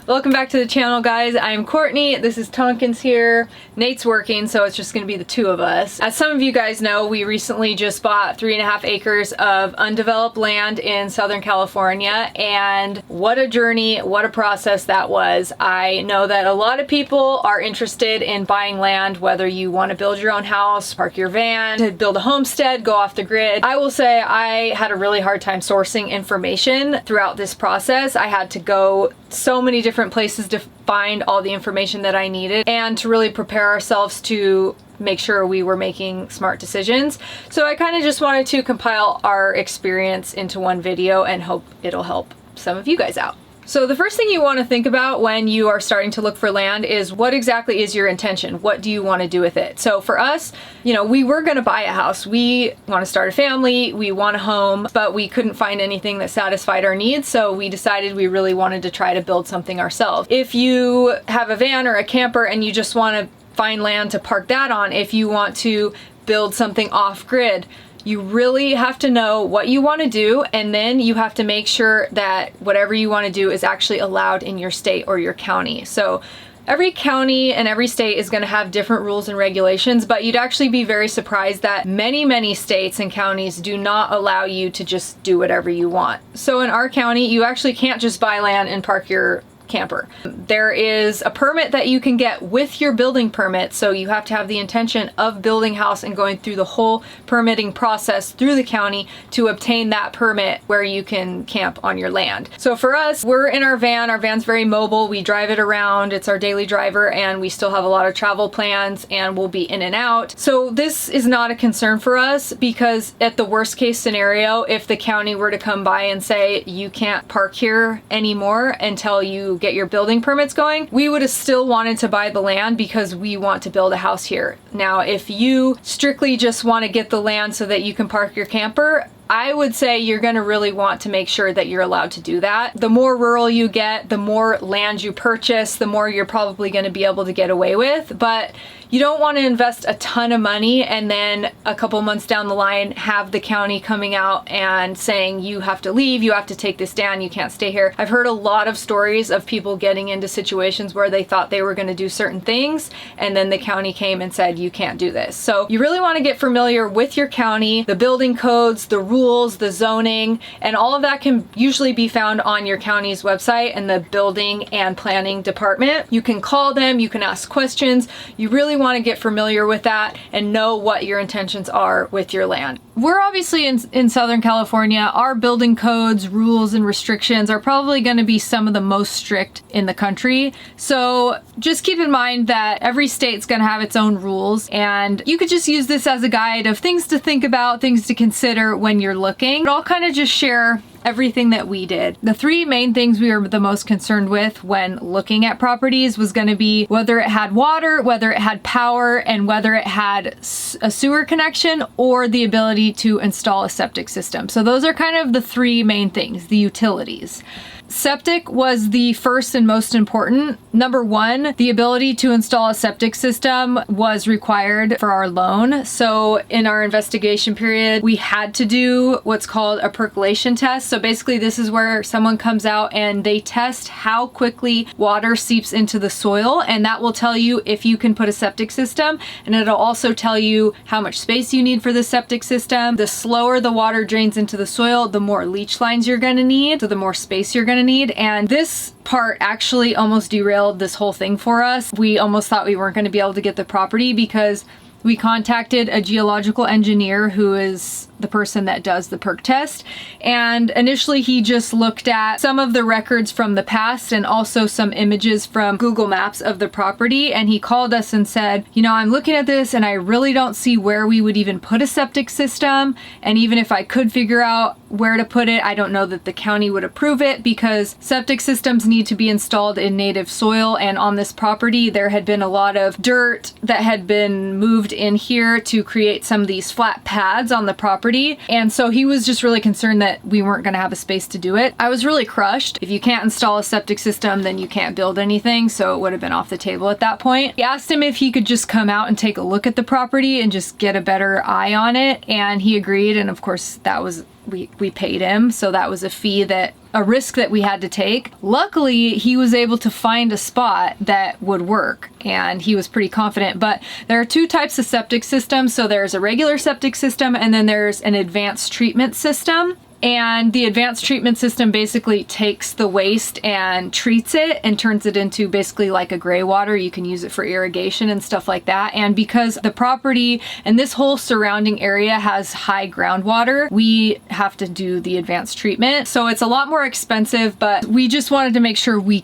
Welcome back to the channel, guys. I'm Courtney. This is Tompkins here. Nate's working, so it's just gonna be the two of us. As some of you guys know, we recently just bought 3.5 acres of undeveloped land in Southern California, and what a journey, what a process that was. I know that a lot of people are interested in buying land, whether you want to build your own house, park your van, to build a homestead, go off the grid. I will say I had a really hard time sourcing information throughout this process. I had to go so many different places to find all the information that I needed and to really prepare ourselves to make sure we were making smart decisions. So I kind of just wanted to compile our experience into one video and hope it'll help some of you guys out. So the first thing you want to think about when you are starting to look for land is what exactly is your intention? What do you want to do with it? So for us, we were going to buy a house. We want to start a family, we want a home, but we couldn't find anything that satisfied our needs. So we decided we really wanted to try to build something ourselves. If you have a van or a camper and you just want to find land to park that on, if you want to build something off grid, you really have to know what you want to do, and then you have to make sure that whatever you want to do is actually allowed in your state or your county. So every county and every state is going to have different rules and regulations, but you'd actually be very surprised that many states and counties do not allow you to just do whatever you want. So in our county, you actually can't just buy land and park your camper. There is a permit that you can get with your building permit, so you have to have the intention of building a house and going through the whole permitting process through the county to obtain that permit where you can camp on your land. So for us, we're in our van. Our van's very mobile. We drive it around. It's our daily driver, and we still have a lot of travel plans, and we'll be in and out. So this is not a concern for us, because at the worst case scenario, if the county were to come by and say you can't park here anymore until you get your building permits going, we would have still wanted to buy the land because we want to build a house here. Now, if you strictly just want to get the land so that you can park your camper, I would say you're going to really want to make sure that you're allowed to do that. The more rural you get, the more land you purchase, the more you're probably going to be able to get away with. But you don't want to invest a ton of money and then a couple months down the line have the county coming out and saying you have to leave, you have to take this down, you can't stay here. I've heard a lot of stories of people getting into situations where they thought they were going to do certain things, and then the county came and said you can't do this. So you really want to get familiar with your county, the building codes, the rules, the zoning, and all of that can usually be found on your county's website and the building and planning department. You can call them, you can ask questions. You really want to get familiar with that and know what your intentions are with your land. We're obviously in Southern California. Our building codes, rules, and restrictions are probably going to be some of the most strict in the country. So just keep in mind that every state's going to have its own rules, and you could just use this as a guide of things to think about, things to consider when you're looking. But I'll kind of just share everything that we did. The three main things we were the most concerned with when looking at properties was going to be whether it had water, whether it had power, and whether it had a sewer connection or the ability to install a septic system. So those are kind of the three main things, the utilities. Septic was the first and most important. Number one, the ability to install a septic system was required for our loan. So in our investigation period, we had to do what's called a percolation test. So basically this is where someone comes out and they test how quickly water seeps into the soil, and that will tell you if you can put a septic system, and it'll also tell you how much space you need for the septic system. The slower the water drains into the soil, the more leach lines you're going to need, so the more space you're going to need. And this part actually almost derailed this whole thing for us. We almost thought we weren't going to be able to get the property because we contacted a geological engineer who is the person that does the perk test, and initially he just looked at some of the records from the past and also some images from Google Maps of the property, and he called us and said, I'm looking at this and I really don't see where we would even put a septic system, and even if I could figure out where to put it, I don't know that the county would approve it because septic systems need to be installed in native soil, and on this property there had been a lot of dirt that had been moved in here to create some of these flat pads on the property. And so he was just really concerned that we weren't going to have a space to do it. I was really crushed. If you can't install a septic system, then you can't build anything. So it would have been off the table at that point. He asked him if he could just come out and take a look at the property and just get a better eye on it. And he agreed. And of course, that was we paid him. So that was a risk that we had to take. Luckily, he was able to find a spot that would work, and he was pretty confident. But there are two types of septic systems. So there's a regular septic system, and then there's an advanced treatment system. And the advanced treatment system basically takes the waste and treats it and turns it into basically like a gray water. You can use it for irrigation and stuff like that. And because the property and this whole surrounding area has high groundwater, we have to do the advanced treatment. So it's a lot more expensive, but we just wanted to make sure we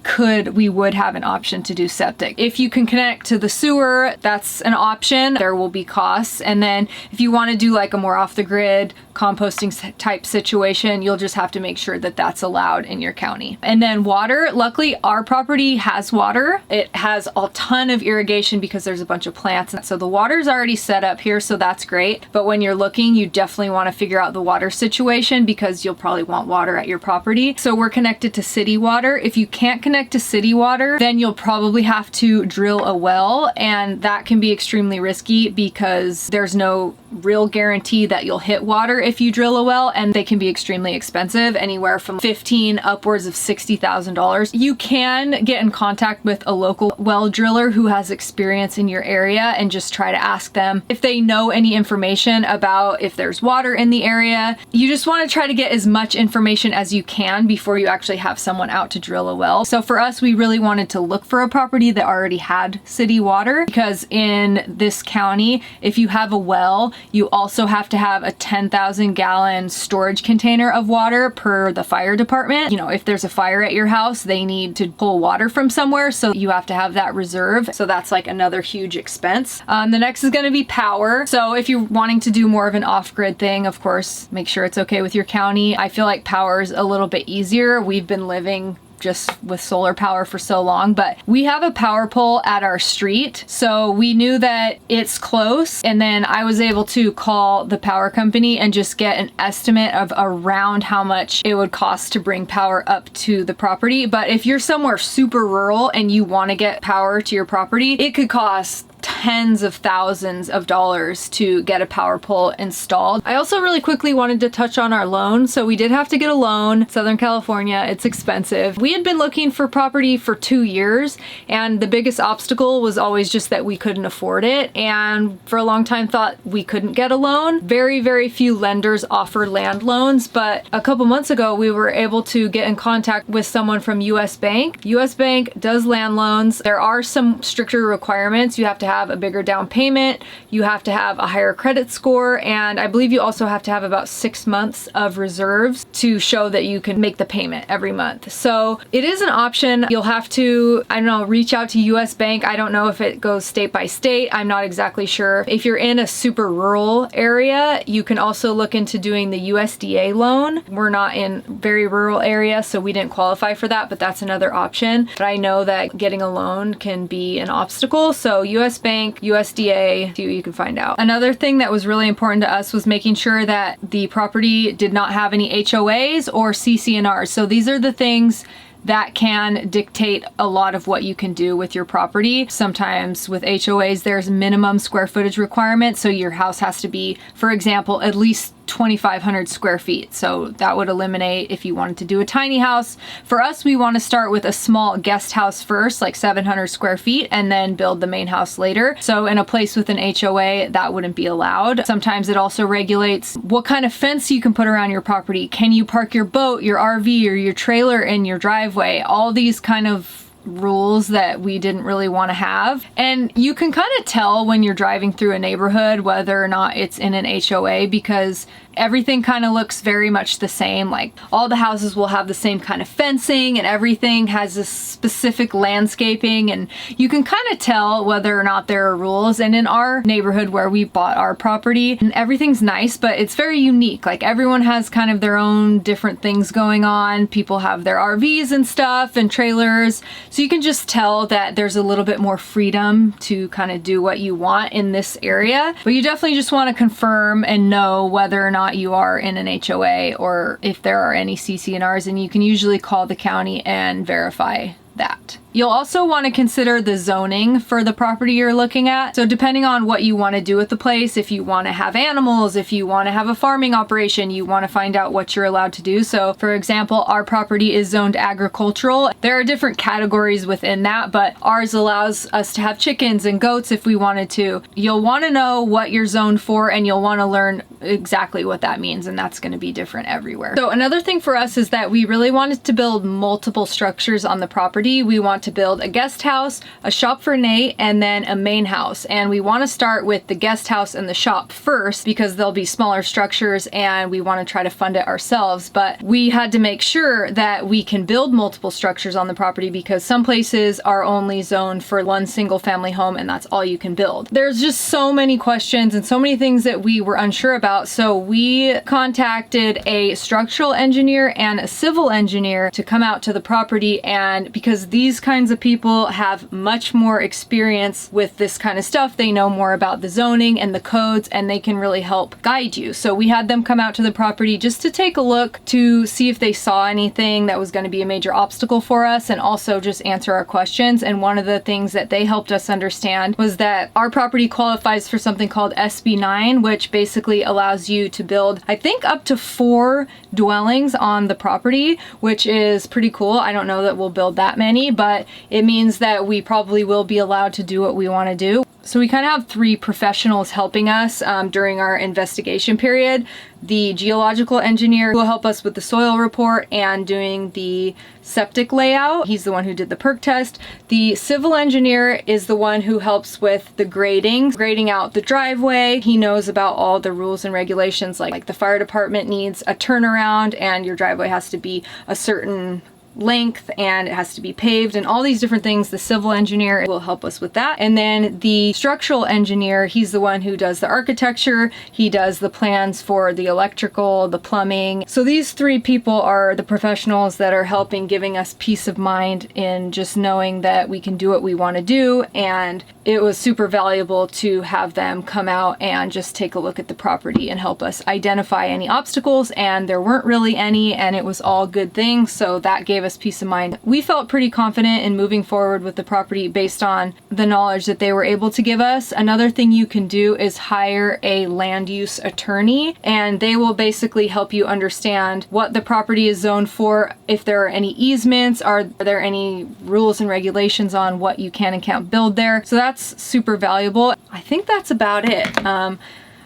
would have an option to do septic. If you can connect to the sewer, that's an option. There will be costs. And then if you want to do like a more off the grid composting type situation, you'll just have to make sure that that's allowed in your county. And then water, luckily our property has water. It has a ton of irrigation because there's a bunch of plants. So the water's already set up here, so that's great. But when you're looking, you definitely want to figure out the water situation because you'll probably want water at your property. So we're connected to city water. If you can't connect to city water, then you'll probably have to drill a well, and that can be extremely risky because there's no real guarantee that you'll hit water if you drill a well, and they can be extremely expensive, anywhere from $15,000 upwards of $60,000. You can get in contact with a local well driller who has experience in your area and just try to ask them if they know any information about if there's water in the area. You just want to try to get as much information as you can before you actually have someone out to drill a well. So for us, we really wanted to look for a property that already had city water, because in this county, if you have a well, you also have to have a 10,000 gallon storage container of water per the fire department. You know, if there's a fire at your house, they need to pull water from somewhere, so you have to have that reserve. So that's like another huge expense. The next is going to be power. So if you're wanting to do more of an off-grid thing, of course, make sure it's okay with your county. I feel like power is a little bit easier. We've been living just with solar power for so long, but we have a power pole at our street, so we knew that it's close, and then I was able to call the power company and just get an estimate of around how much it would cost to bring power up to the property. But if you're somewhere super rural and you want to get power to your property, it could cost tens of thousands of dollars to get a power pole installed. I also really quickly wanted to touch on our loan. So we did have to get a loan. Southern California, it's expensive. We had been looking for property for 2 years, and the biggest obstacle was always just that we couldn't afford it, and for a long time thought we couldn't get a loan. Very, very few lenders offer land loans, but a couple months ago we were able to get in contact with someone from US Bank. US Bank does land loans. There are some stricter requirements. You have to have a bigger down payment, you have to have a higher credit score, and I believe you also have to have about 6 months of reserves to show that you can make the payment every month. So it is an option. You'll have to, I don't know, reach out to US Bank. I don't know if it goes state by state. I'm not exactly sure. If you're in a super rural area, you can also look into doing the USDA loan. We're not in very rural area, so we didn't qualify for that, but that's another option. But I know that getting a loan can be an obstacle, so US Bank, USDA, see what you can find out. Another thing that was really important to us was making sure that the property did not have any HOAs or CC&Rs. So these are the things that can dictate a lot of what you can do with your property. Sometimes with HOAs, there's minimum square footage requirements. So your house has to be, for example, at least 2,500 square feet. So that would eliminate if you wanted to do a tiny house. For us, we want to start with a small guest house first, like 700 square feet, and then build the main house later. So in a place with an HOA, that wouldn't be allowed. Sometimes it also regulates what kind of fence you can put around your property. Can you park your boat, your RV, or your trailer in your driveway? All these kind of rules that we didn't really want to have. And you can kind of tell when you're driving through a neighborhood whether or not it's in an HOA, because everything kind of looks very much the same. Like all the houses will have the same kind of fencing, and everything has a specific landscaping, and you can kind of tell whether or not there are rules. And in our neighborhood where we bought our property, everything's nice, but it's very unique. Like everyone has kind of their own different things going on. People have their RVs and stuff and trailers. So you can just tell that there's a little bit more freedom to kind of do what you want in this area. But you definitely just want to confirm and know whether or not you are in an HOA or if there are any CC&Rs, and you can usually call the county and verify that. You'll also want to consider the zoning for the property you're looking at. So depending on what you want to do with the place, if you want to have animals, if you want to have a farming operation, you want to find out what you're allowed to do. So for example, our property is zoned agricultural. There are different categories within that, but ours allows us to have chickens and goats if we wanted to. You'll want to know what you're zoned for, and you'll want to learn exactly what that means, and that's going to be different everywhere. So another thing for us is that we really wanted to build multiple structures on the property. We want to build a guest house, a shop for Nate, and then a main house. And we want to start with the guest house and the shop first because they'll be smaller structures and we want to try to fund it ourselves. But we had to make sure that we can build multiple structures on the property because some places are only zoned for one single family home and that's all you can build. There's just so many questions and so many things that we were unsure about. So we contacted a structural engineer and a civil engineer to come out to the property, and because these kinds of people have much more experience with this kind of stuff, they know more about the zoning and the codes, and they can really help guide you. So we had them come out to the property just to take a look to see if they saw anything that was going to be a major obstacle for us, and also just answer our questions. And one of the things that they helped us understand was that our property qualifies for something called SB9, which basically allows you to build, I think, up to 4 dwellings on the property, which is pretty cool. I don't know that we'll build that many, but it means that we probably will be allowed to do what we want to do. So we kind of have 3 professionals helping us during our investigation period. The geological engineer will help us with the soil report and doing the septic layout. He's the one who did the perk test. The civil engineer is the one who helps with the grading out the driveway. He knows about all the rules and regulations, like the fire department needs a turnaround and your driveway has to be a certain length and it has to be paved and all these different things. The civil engineer will help us with that. And then the structural engineer, he's the one who does the architecture. He does the plans for the electrical, the plumbing. So these 3 people are the professionals that are helping, giving us peace of mind in just knowing that we can do what we want to do. And it was super valuable to have them come out and just take a look at the property and help us identify any obstacles, and there weren't really any, and it was all good things. So that gave us peace of mind. We felt pretty confident in moving forward with the property based on the knowledge that they were able to give us. Another thing you can do is hire a land use attorney, and they will basically help you understand what the property is zoned for, if there are any easements, are there any rules and regulations on what you can and can't build there. So that's super valuable. I think that's about it.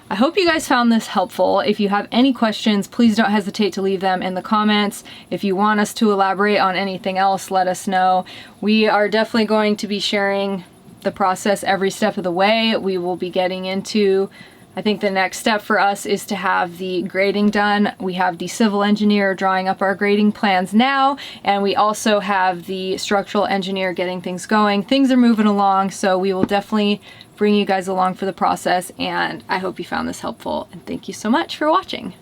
I hope you guys found this helpful. If you have any questions, please don't hesitate to leave them in the comments. If you want us to elaborate on anything else, let us know. We are definitely going to be sharing the process every step of the way. We will be getting into, I think the next step for us is to have the grading done. We have the civil engineer drawing up our grading plans now, and we also have the structural engineer getting things going. Things are moving along, so we will definitely bring you guys along for the process, and I hope you found this helpful, and thank you so much for watching.